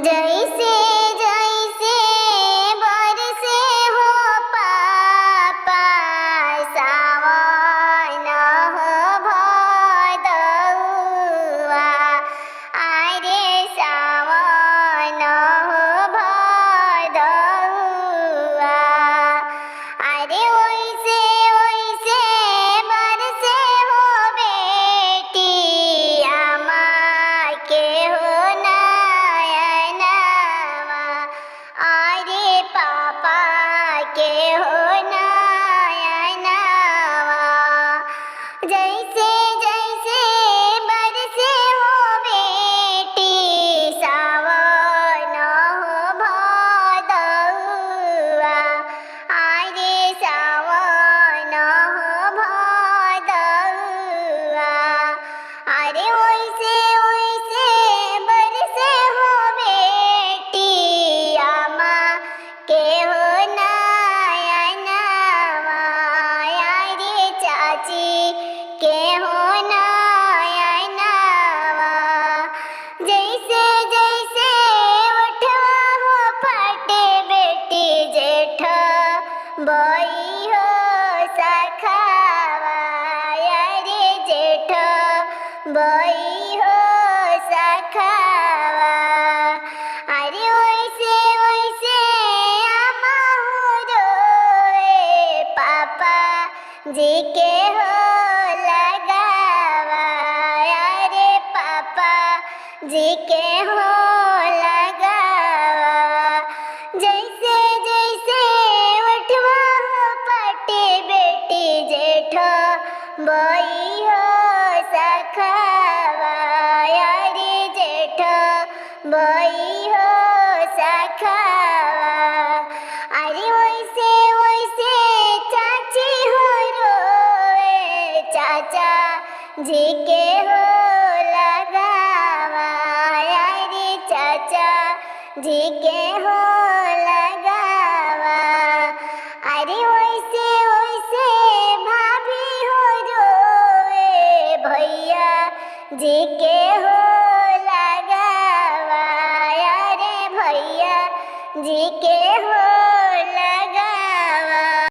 जैसे जैसे बरसे हो पापा सावन हो भदौआ। अरे सावन हो भदौआ। अरे ओइसे ओइसे बरसे हो बेटी आमा के हो नयनवा। अरे पापा के हो नयनवा। जैसे जैसे बरसे हो बेटी सावन हो भदौआ। अरे सावन हो भदौआ। अरे ओइसे ओइसे बरसे हो बेटी आमा के हो नयनवा। अरे चाची के हो नयनवा। जैसे जैसे उठवा हो फटे बेटी जेठ बई हो सखावा। अरे जेठ बई हो सखावा। अरे ओइसे ओइसे आमा हो रोए पापा जी के हो लगावा। अरे पापा जी के हो लगावा। जैसे जैसे उठवा हो पटे बेटी जेठ बई हो सखावा। अरे जेठ बई हो सखावा। अरे ओइसे ओइसे चाची हो रोए चाचा जी के हो लगावा। अरे चाचा जी के हो लगावा। अरे ओइसे ओइसे भाभी हो रोए भैया जी के हो लगावा। अरे भैया जी के